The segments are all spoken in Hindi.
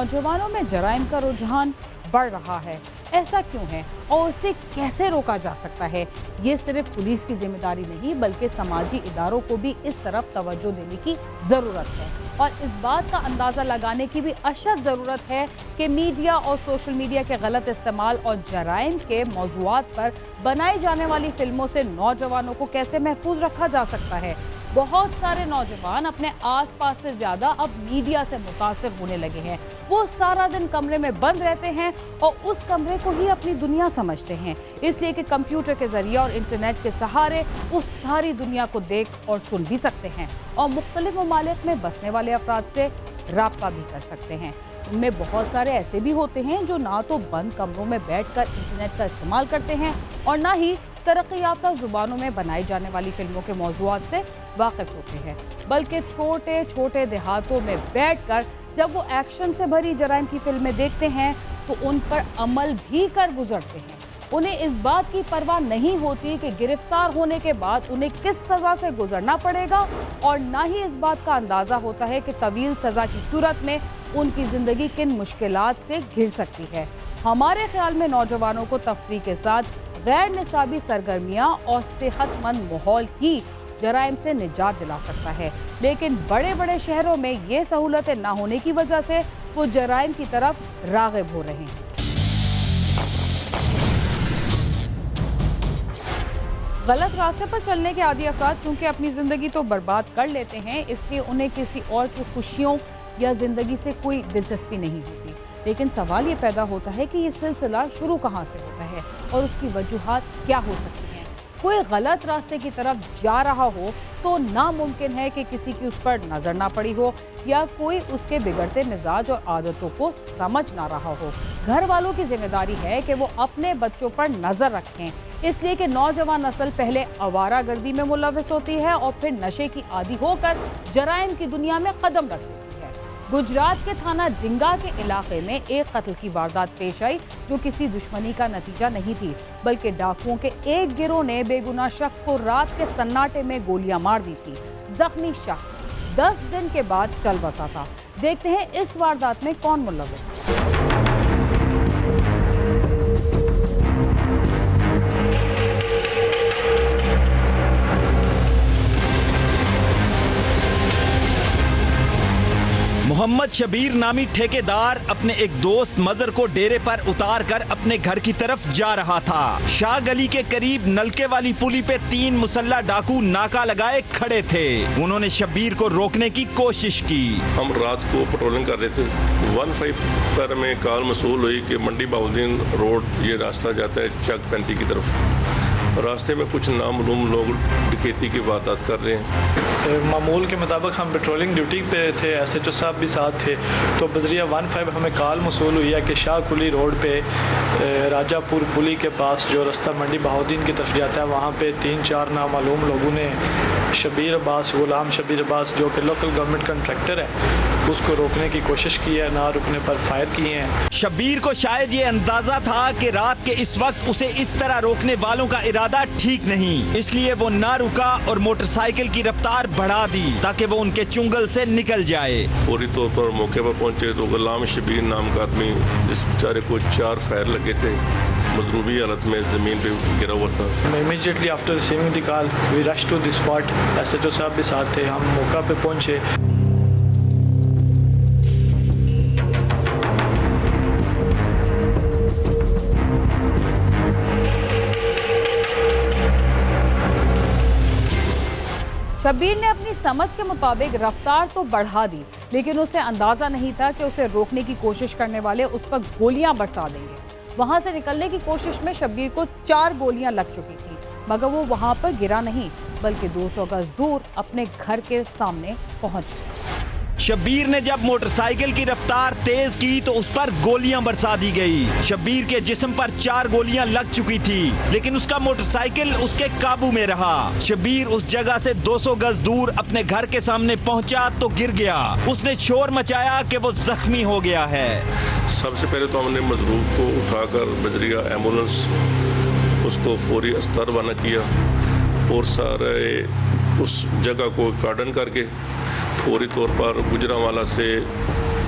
नौजवानों में जराइम का रुझान बढ़ रहा है। ऐसा क्यों है और उसे कैसे रोका जा सकता है? ये सिर्फ पुलिस की जिम्मेदारी नहीं बल्कि समाजी इदारों को भी इस तरफ तवज्जो देने की ज़रूरत है और इस बात का अंदाज़ा लगाने की भी अशद ज़रूरत है कि मीडिया और सोशल मीडिया के गलत इस्तेमाल और जराइम के मौज़ूआत पर बनाई जाने वाली फिल्मों से नौजवानों को कैसे महफूज रखा जा सकता है। बहुत सारे नौजवान अपने आसपास से ज़्यादा अब मीडिया से मुतासिर होने लगे हैं। वो सारा दिन कमरे में बंद रहते हैं और उस कमरे को ही अपनी दुनिया समझते हैं, इसलिए कि कंप्यूटर के जरिए और इंटरनेट के सहारे उस सारी दुनिया को देख और सुन भी सकते हैं और मुख्तलिफ ममालिक में बसने वाले अफराद से राब्ता भी कर सकते हैं। उनमें बहुत सारे ऐसे भी होते हैं जो ना तो बंद कमरों में बैठकर इंटरनेट का इस्तेमाल करते हैं और ना ही तरक्की याफ्ता जुबानों में बनाई जाने वाली फिल्मों के मौज़ूआत से वाकिफ होते हैं, बल्कि छोटे छोटे देहातों में बैठकर जब वो एक्शन से भरी जराइम की फिल्में देखते हैं तो उन पर अमल भी कर गुजरते हैं। उन्हें इस बात की परवाह नहीं होती कि गिरफ्तार होने के बाद उन्हें किस सज़ा से गुजरना पड़ेगा और ना ही इस बात का अंदाज़ा होता है कि तवील सज़ा की सूरत में उनकी ज़िंदगी किन मुश्किलात से घिर सकती है। हमारे ख्याल में नौजवानों को तफरीह के साथ गैर निसाबी सरगर्मियाँ और सेहतमंद माहौल ही जराइम से निजात दिला सकता है, लेकिन बड़े बड़े शहरों में ये सहूलतें ना होने की वजह से वो जराइम की तरफ राग़िब हो रहे हैं। गलत रास्ते पर चलने के आदी अफराद क्योंकि अपनी ज़िंदगी तो बर्बाद कर लेते हैं, इसलिए उन्हें किसी और की खुशियों या ज़िंदगी से कोई दिलचस्पी नहीं होती। लेकिन सवाल ये पैदा होता है कि ये सिलसिला शुरू कहाँ से होता है और उसकी वजूहात क्या हो सकती हैं। कोई गलत रास्ते की तरफ जा रहा हो तो नामुमकिन है कि किसी की उस पर नज़र ना पड़ी हो या कोई उसके बिगड़ते मिजाज और आदतों को समझ ना रहा हो। घर वालों की जिम्मेदारी है कि वो अपने बच्चों पर नज़र रखें, इसलिए कि नौजवान नस्ल पहले आवारागर्दी में मुलविस होती है और फिर नशे की आदी होकर जराइम की दुनिया में कदम रख देती है। गुजरात के थाना जिंगा के इलाके में एक कत्ल की वारदात पेश आई जो किसी दुश्मनी का नतीजा नहीं थी, बल्कि डाकुओं के एक गिरोह ने बेगुनाह शख्स को रात के सन्नाटे में गोलियां मार दी थी। जख्मी शख्स 10 दिन के बाद चल बसा था। देखते हैं इस वारदात में कौन मुलविस। मोहम्मद शबीर नामी ठेकेदार अपने एक दोस्त मजर को डेरे पर उतार कर अपने घर की तरफ जा रहा था। शाह गली के करीब नलके वाली पुली पे 3 मुसल्ला डाकू नाका लगाए खड़े थे। उन्होंने शबीर को रोकने की कोशिश की। हम रात को पेट्रोलिंग कर रहे थे। 15 पर में कॉल मसूल हुई कि मंडी बाउद्दीन रोड ये रास्ता जाता है चक 35 की तरफ। रास्ते में कुछ नामालूम लोग डकैती की वारदात कर रहे हैं। मामूल के मुताबिक हम पेट्रोलिंग ड्यूटी पे थे, SHO साहब भी साथ थे, तो बजरिया 15 हमें कॉल मसूल हुई है कि शाह कुली रोड पे राजापुर पुली के पास जो रास्ता मंडी बहाउद्दीन की तरफ जाता है वहाँ पे 3-4 नामालूम लोगों ने शबीर अब्बास, गुलाम शबीर अब्बास जो कि लोकल गवर्नमेंट कंट्रैक्टर है, उसको रोकने की कोशिश की है, ना रुकने पर फायर किए हैं। शबीर को शायद ये अंदाजा था कि रात के इस वक्त उसे इस तरह रोकने वालों का इरादा ठीक नहीं, इसलिए वो ना रुका और मोटरसाइकिल की रफ्तार बढ़ा दी ताकि वो उनके चुंगल से निकल जाए। पूरी तौर पर मौके पर पहुंचे तो गुलाम शबीर नाम का आदमी जिस बेचारे को 4 फायर लगे थे मजरूबी हालत में जमीन पे गिरा हुआ था। Immediately after receiving the call we rush to the spot. SHO साहब भी साथ थे, हम मौका पे पहुंचे। शबीर ने अपनी समझ के मुताबिक रफ्तार तो बढ़ा दी, लेकिन उसे अंदाजा नहीं था कि उसे रोकने की कोशिश करने वाले उस पर गोलियां बरसा देंगे। वहां से निकलने की कोशिश में शबीर को 4 गोलियां लग चुकी थी, मगर वो वहां पर गिरा नहीं बल्कि 200 गज दूर अपने घर के सामने पहुंच गया। शबीर ने जब मोटरसाइकिल की रफ्तार तेज की तो उस पर गोलियां बरसा दी गई। शबीर के जिस्म पर 4 गोलियां लग चुकी थी, लेकिन उसका मोटरसाइकिल उसके काबू में रहा। शबीर उस जगह से 200 गज दूर अपने घर के सामने पहुंचा तो गिर गया। उसने शोर मचाया कि वो जख्मी हो गया है। सबसे पहले तो हमने मजरूब को उठाकर बजरिया एम्बुलेंस उसको फौरी अस्पताल रवाना किया और सारे उस जगह को कार्डन करके फौरी तौर पर गुजरांवाला से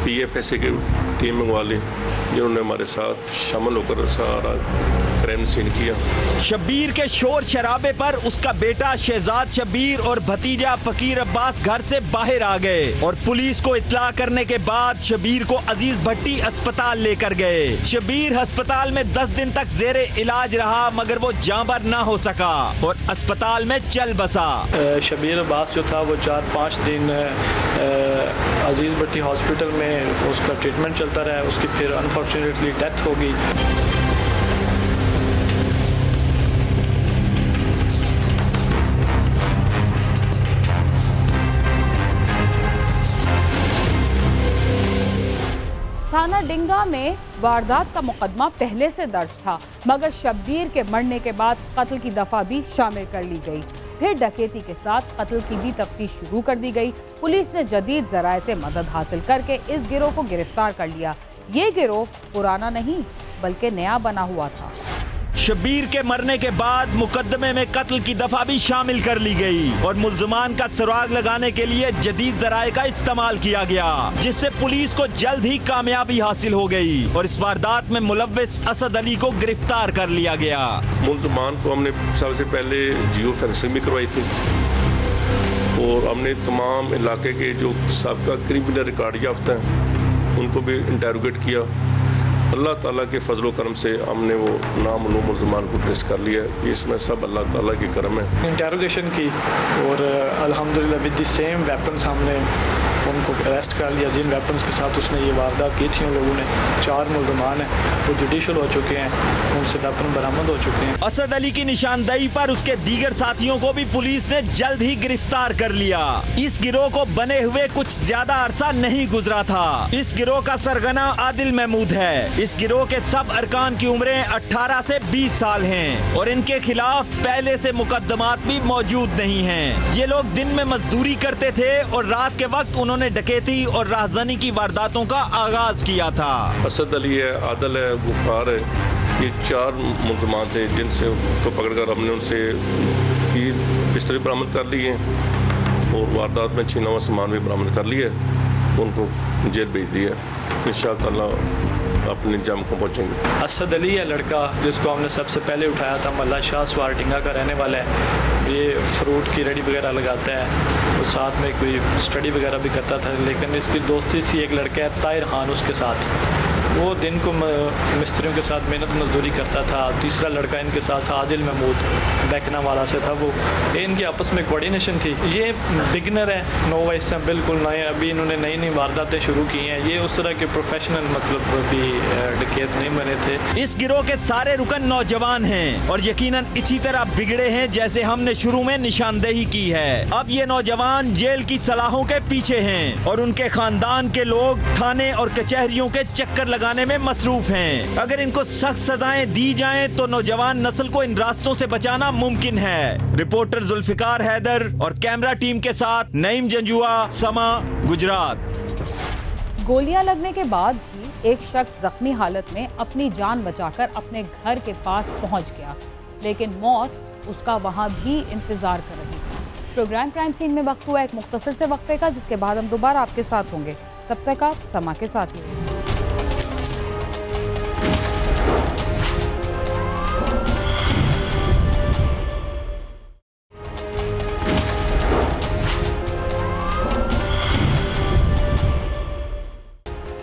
PFSA की टीम मंगवा ली, जिन्होंने हमारे साथ शामिल होकर सारा क्राइम सीन किया। शब्बीर के शोर शराबे पर उसका बेटा शहजाद शब्बीर और भतीजा फकीर अब्बास घर से बाहर आ गए और पुलिस को इत्तला करने के बाद शब्बीर को अजीज भट्टी अस्पताल लेकर गए। शब्बीर अस्पताल में 10 दिन तक जेरे इलाज रहा, मगर वो जांबर ना हो सका और अस्पताल में चल बसा। शब्बीर अब्बास जो था वो 4-5 दिन अजीज भट्टी हॉस्पिटल में उसका ट्रीटमेंट चलता रहा। उसकी फिर अनफॉर्चुनेटली डेथ हो गई। थाना डिंगा में वारदात का मुकदमा पहले से दर्ज था, मगर शब्बीर के मरने के बाद कत्ल की दफा भी शामिल कर ली गई। फिर डकैती के साथ कत्ल की भी तफ्तीश शुरू कर दी गई। पुलिस ने जदीद जराये से मदद हासिल करके इस गिरोह को गिरफ्तार कर लिया। ये गिरोह पुराना नहीं बल्कि नया बना हुआ था। शब्बीर के मरने के बाद मुकदमे में कत्ल की दफा भी शामिल कर ली गई और मुल्ज़िमान का सुराग लगाने के लिए जदीद जराये का इस्तेमाल किया गया, जिससे पुलिस को जल्द ही कामयाबी हासिल हो गई और इस वारदात में मुलव्विस असद अली को गिरफ्तार कर लिया गया। मुल्ज़िमान को हमने सबसे पहले जियो फेंसिंग भी करवाई थी और हमने तमाम इलाके के जो सबका क्रिमिनल रिकॉर्ड याफ्ता हैं उनको भी इंटरोगेट किया। अल्लाह ताला के फजलो करम से हमने वो नामालूम मुल्ज़िमान को ट्रेस कर लिया। इसमें सब अल्लाह ताला की करम है। इंटरोगेशन की और अल्हम्दुलिल्लाह विद द सेम वेपन्स हमने उनको अरेस्ट कर लिया, जिन वेपन्स के साथ उसने ये वारदात की थी। उन लोगों ने 4 मुल्ज़िमान हैं वो जुडिशल हो चुके हैं, उनसे वेपन बरामद हो चुके हैं। असद अली की निशानदेही पर उसके दीगर साथियों को भी पुलिस ने जल्द ही गिरफ्तार कर लिया। इस गिरोह को बने हुए कुछ ज्यादा अरसा नहीं गुजरा था। इस गिरोह का सरगना आदिल महमूद है। इस गिरोह के सब अरकान की उम्रें 18 से 20 साल हैं और इनके खिलाफ पहले से मुकदमात भी मौजूद नहीं हैं। ये लोग दिन में मजदूरी करते थे और रात के वक्त उन्होंने डकैती और राहज़नी की वारदातों का आगाज किया था। असद अली है, आदिल है, गुफार है, ये 4 मुल्ज़िमान थे जिनसे को पकड़कर हमने उनसे 3 पिस्टल बरामद कर लिए और वारदात में छीना हुआ सामान भी बरामद कर लिया। उनको जेल भेज दिया। इंशाअल्लाह अपने जम को पहुँचेंगे। असद अली है लड़का जिसको हमने सबसे पहले उठाया था, मल्ला शाह स्वारटिंगा का रहने वाला है। ये फ्रूट की रेडी वगैरह लगाता है और साथ में कोई स्टडी वगैरह भी करता था। लेकिन इसकी दोस्ती सी एक लड़का है ताहिर खान, उसके साथ वो दिन को मिस्त्रियों के साथ मेहनत मजदूरी करता था। तीसरा लड़का इनके साथ था आदिल महमूद, बैकना वाला से था वो। इनकी आपस में कोऑर्डिनेशन थी। ये बिगनर है, नोवाइस हैं, बिल्कुल नए, अभी इन्होंने नई नई वारदातें शुरू की हैं। ये उस तरह के प्रोफेशनल मतलब भी डकैत नहीं बने थे। इस गिरोह के सारे रुकन नौजवान हैं और यकीनन इसी तरह बिगड़े हैं जैसे हमने शुरू में निशानदेही की है। अब ये नौजवान जेल की सलाहों के पीछे हैं और उनके खानदान के लोग थाने और कचहरियों के चक्कर लगाने में मसरूफ हैं। अगर इनको सख्त सजाएं दी जाएं तो नौजवान नस्ल को इन रास्तों से बचाना मुमकिन है। रिपोर्टर जुल्फिकार हैदर और कैमरा टीम के साथ नईम जंजुआ, समा, गुजरात। गोलियां लगने के बाद भी एक शख्स जख्मी हालत में अपनी जान बचाकर अपने घर के पास पहुंच गया, लेकिन मौत उसका वहां भी इंतजार कर रही थी। प्रोग्राम क्राइम सीन में वक्त हुआ एक मुख्तसर से वक्फे का, जिसके बाद हम दोबारा आपके साथ होंगे। तब तक आप समा के साथ ही।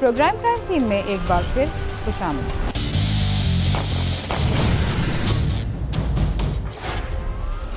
प्रोग्राम क्राइम सीन में एक बार फिर खुशामदीद।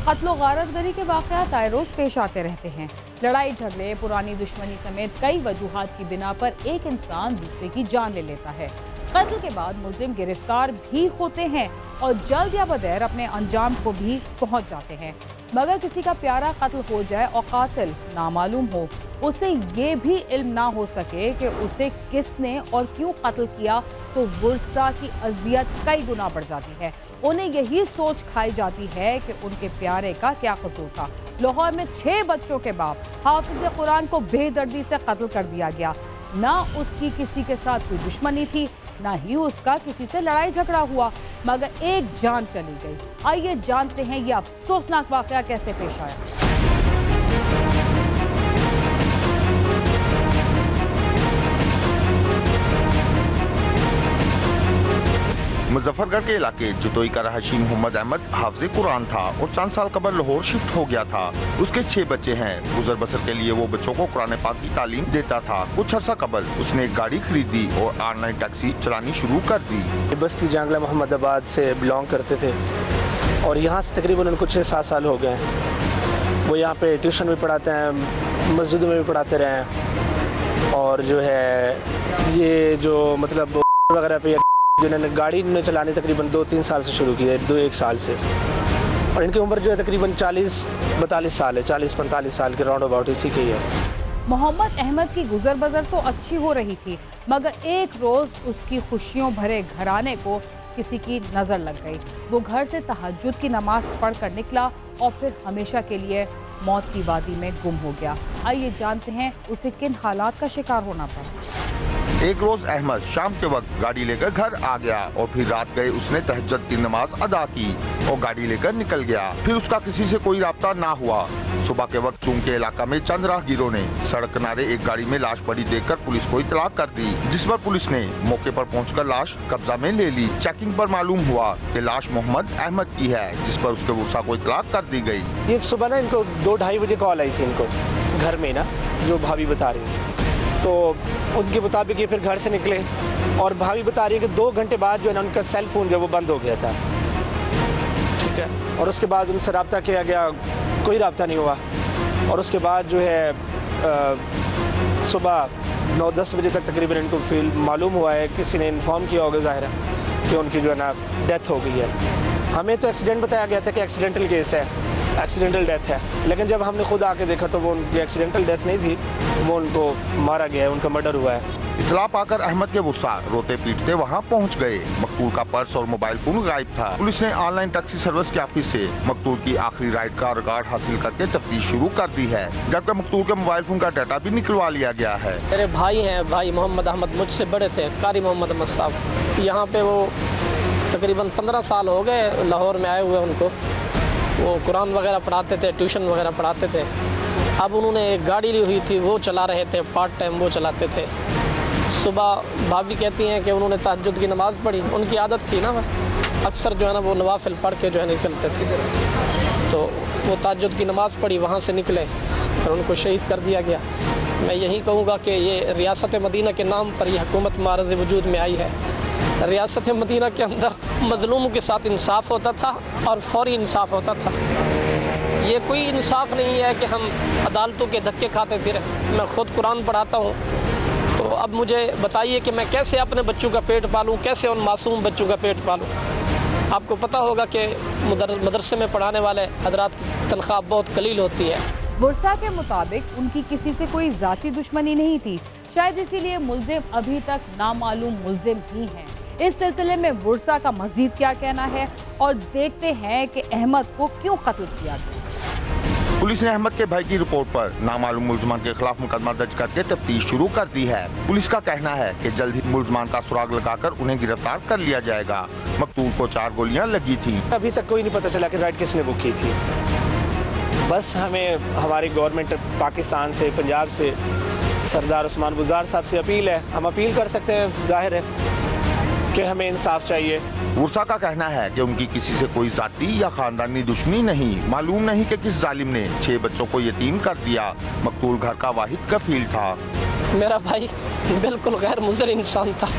कत्ल गारतगरी के वाक़यात आए रोज पेश आते रहते हैं। लड़ाई झगड़े, पुरानी दुश्मनी समेत कई वजूहात की बिना पर एक इंसान दूसरे की जान ले लेता है। कत्ल के बाद मुल्जिम गिरफ्तार भी होते हैं और जल्द या बगैर अपने अंजाम को भी पहुंच जाते हैं। मगर किसी का प्यारा कत्ल हो जाए और कातिल नामालूम हो, उसे ये भी इल्म ना हो सके कि उसे किसने और क्यों कत्ल किया, तो गुस्सा की अजियत कई गुना बढ़ जाती है। उन्हें यही सोच खाई जाती है कि उनके प्यारे का क्या कसूर था। लाहौर में 6 बच्चों के बाप हाफिज कुरान को बेदर्दी से कत्ल कर दिया गया। ना उसकी किसी के साथ कोई दुश्मनी थी, ना ही उसका किसी से लड़ाई झगड़ा हुआ, मगर एक जान चली गई। आइए जानते हैं ये अफसोसनाक वाकया कैसे पेश आया। मुजफ्फरगढ़ के इलाके जुतोई का रहायशी मोहम्मद अहमद हाफिज़े कुरान था और चंद साल कबल लाहौर शिफ्ट हो गया था। उसके 6 बच्चे हैं। गुजर बसर के लिए वो बच्चों को कुरान पाक की तालीम देता था। कुछ अर्सा कबल उसने एक गाड़ी खरीदी और ऑनलाइन टैक्सी चलानी शुरू कर दी। बस्ती जांगला मोहम्मदाबाद से बिलोंग करते थे और यहाँ से तकरीबन उनको 6-7 साल हो गए हैं। वो यहाँ पे ट्यूशन भी पढ़ाते हैं, मस्जिदों में भी पढ़ाते रहे हैं और जो है ये जो मतलब वगैरह पे जिन्होंने गाड़ी में चलाने तकरीबन 2-3 साल से शुरू की है, 2-1 साल से। और इनकी उम्र जो है तकरीबन 40-42 साल है, 40-45 साल के राउंड अबाउट इसी की है। मोहम्मद अहमद की गुजर बसर तो अच्छी हो रही थी, मगर एक रोज उसकी खुशियों भरे घराने को किसी की नजर लग गई। वो घर से तहज्जुद की नमाज पढ़कर निकला और फिर हमेशा के लिए मौत की वादी में गुम हो गया। आइए जानते हैं उसे किन हालात का शिकार होना पड़ा। एक रोज अहमद शाम के वक्त गाड़ी लेकर घर आ गया और फिर रात गए उसने तहज्जुद की नमाज अदा की और गाड़ी लेकर निकल गया। फिर उसका किसी से कोई राब्ता ना हुआ। सुबह के वक्त चूंग के इलाका में चंद राहगीरों ने सड़क किनारे एक गाड़ी में लाश पड़ी देखकर पुलिस को इत्तला कर दी, जिस पर पुलिस ने मौके पर पहुंचकर लाश कब्जा में ले ली। चेकिंग पर मालूम हुआ कि लाश मोहम्मद अहमद की है, जिस पर उसके वर्षा को इत्तला कर दी गई। ये सुबह ना इनको 2-2:30 बजे कॉल आई थी इनको घर में ना, जो भाभी बता रही थी। तो उनके मुताबिक ये फिर घर से निकले और भाभी बता रही है कि 2 घंटे बाद जो है ना उनका सेल फोन जो वो बंद हो गया था। ठीक है, और उसके बाद उनसे रब्ता किया गया, कोई रब्ता नहीं हुआ। और उसके बाद जो है सुबह 9-10 बजे तक तकरीबन इनको फील मालूम हुआ है, किसी ने इन्फॉर्म किया होगा ज़ाहिर है कि उनकी जो है ना डेथ हो गई है। हमें तो एक्सीडेंट बताया गया था कि एक्सीडेंटल केस है, एक्सीडेंटल डेथ है, लेकिन जब हमने खुद आके देखा तो वो उनकी एक्सीडेंटल डेथ नहीं थी, वो उनको मारा गया है, उनका मर्डर हुआ है। इत्तला पाकर अहमद के वर्षा रोते पीटते वहां पहुंच गए। मकतूल का पर्स और मोबाइल फोन गायब था। पुलिस ने ऑनलाइन टैक्सी सर्विस के ऑफिस से मकतूल की आखिरी राइड का रिकॉर्ड हासिल करके तफ्तीश शुरू कर दी है, जबकि मकतूल के मोबाइल फोन का डाटा भी निकलवा लिया गया है। मेरे भाई हैं, भाई मोहम्मद अहमद मुझसे बड़े थे, कारी मोहम्मद अहमद साहब। यहाँ पे वो तकरीबन 15 साल हो गए लाहौर में आए हुए। उनको वो कुरान वगैरह पढ़ाते थे, ट्यूशन वगैरह पढ़ाते थे। अब उन्होंने एक गाड़ी ली हुई थी, वो चला रहे थे, पार्ट टाइम वो चलाते थे। सुबह भाभी कहती हैं कि उन्होंने तहज्जुद की नमाज़ पढ़ी, उनकी आदत थी ना, अक्सर जो है ना वो नवाफिल पढ़ के जो है निकलते थे। तो वो तहज्जुद की नमाज़ पढ़ी, वहाँ से निकले और उनको शहीद कर दिया गया। मैं यही कहूँगा कि ये रियासत मदीना के नाम पर यह हुकूमत मारज़ वजूद में आई है। रियासत मदीना के अंदर मज़लूमों के साथ इंसाफ होता था और फौरी इंसाफ होता था। ये कोई इंसाफ नहीं है कि हम अदालतों के धक्के खाते फिर। मैं खुद कुरान पढ़ाता हूँ, तो अब मुझे बताइए कि मैं कैसे अपने बच्चों का पेट पालूँ, कैसे उन मासूम बच्चों का पेट पालूँ। आपको पता होगा कि मदरसे में पढ़ाने वाले हजरात की तनख्वाह बहुत कलील होती है। वर्षा के मुताबिक उनकी किसी से कोई जाती दुश्मनी नहीं थी, शायद इसीलिए मुल्जिम अभी तक नामालूम मुल्जिम ही हैं। इस सिलसिले में वर्षा का मजीद क्या कहना है और देखते हैं कि अहमद को क्यों कत्ल किया गया। पुलिस ने अहमद के भाई की रिपोर्ट पर नामालूम मुल्ज़मान के खिलाफ मुकदमा दर्ज करके तफ्तीश शुरू कर दी है। पुलिस का कहना है कि जल्द ही मुल्ज़मान का सुराग लगाकर उन्हें गिरफ्तार कर लिया जाएगा। मकतूल को 4 गोलियां लगी थी। अभी तक कोई नहीं पता चला कि राइड किसने बुक की थी। बस हमें हमारी गवर्नमेंट पाकिस्तान से, पंजाब से, सरदार उस्मान बुज़दार साहब से अपील है, हम अपील कर सकते हैं, जाहिर है कि हमें इंसाफ चाहिए। वर्षा का कहना है कि उनकी किसी से कोई जाती या खानदानी दुश्मनी नहीं। मालूम नहीं कि किस जालिम ने 6 बच्चों को यतीम कर दिया। मकतूल घर का वाहिद कफील था। मेरा भाई बिल्कुल गैर मुज़र इंसान था,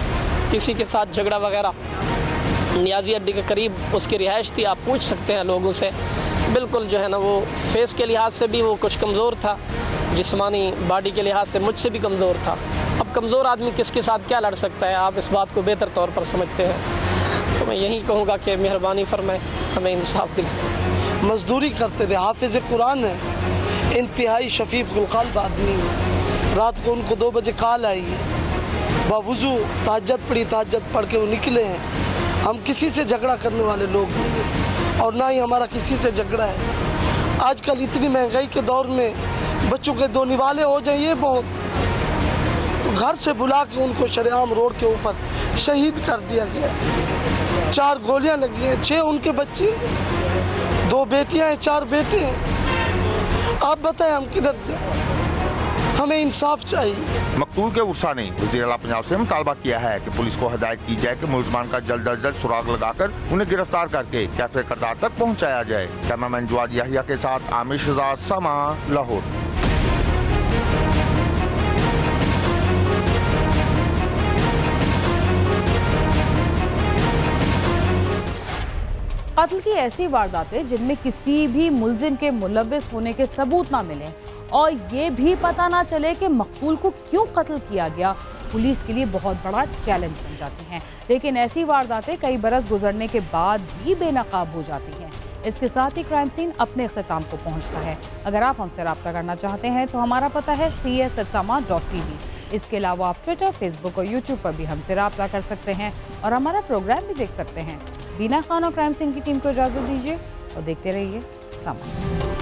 किसी के साथ झगड़ा वगैरह। नियाजी अड्डी के करीब उसकी रिहाइश थी, आप पूछ सकते हैं लोगों से। बिल्कुल जो है ना वो फेस के लिहाज से भी वो कुछ कमज़ोर था, जिस्मानी बॉडी के लिहाज से मुझसे भी कमज़ोर था। अब कमज़ोर आदमी किसके साथ क्या लड़ सकता है, आप इस बात को बेहतर तौर पर समझते हैं। तो मैं यही कहूँगा कि मेहरबानी फरमाए, हमें इंसाफ दिलाएं। मजदूरी करते थे, हाफिज़ कुरान है, इंतहाई शफीक़ुल क़ल्ब आदमी है। रात को उनको 2 बजे कॉल आई है, बावुज़ू तहज्जुद पढ़ी, तहज्जुद पढ़ के वो निकले हैं। हम किसी से झगड़ा करने वाले लोग नहीं हैं और ना ही हमारा किसी से झगड़ा है। आजकल इतनी महंगाई के दौर में बच्चों के 2 निवाले हो जाए ये बहुत, तो घर से बुला के उनको शरेआम रोड के ऊपर शहीद कर दिया गया। 4 गोलियां लगी हैं, 6 उनके बच्चे, 2 बेटियां हैं, 4 बेटे हैं। आप बताएं हम किधर जाएं? हमें इंसाफ चाहिए। मकतूल के उर्सा ने वज़ीर-ए-आला पंजाब से मुतालबा किया है कि पुलिस को हिदायत की जाए कि मुलजमान का जल्द अज जल्द सुराग लगाकर उन्हें गिरफ्तार करके कैफे करदार तक पहुँचाया जाए। कैमरामैन जवाद याहिया के साथ आमिर शहजाद, समा, लाहौर। कत्ल की ऐसी वारदातें जिनमें किसी भी मुलजिम के मुलव्विस होने के सबूत ना मिले और ये भी पता ना चले कि मकतूल को क्यों कत्ल किया गया, पुलिस के लिए बहुत बड़ा चैलेंज बन जाती हैं। लेकिन ऐसी वारदातें कई बरस गुजरने के बाद भी बेनकाब हो जाती हैं। इसके साथ ही क्राइम सीन अपने इख्तिताम को पहुंचता है। अगर आप हमसे रब्ता करना चाहते हैं तो हमारा पता है cs@sama.tv। इसके अलावा आप ट्विटर, फेसबुक और यूट्यूब पर भी हमसे रब्ता कर सकते हैं और हमारा प्रोग्राम भी देख सकते हैं। बीना खान और क्राइम सीन की टीम को इजाज़त दीजिए और देखते रहिए समा।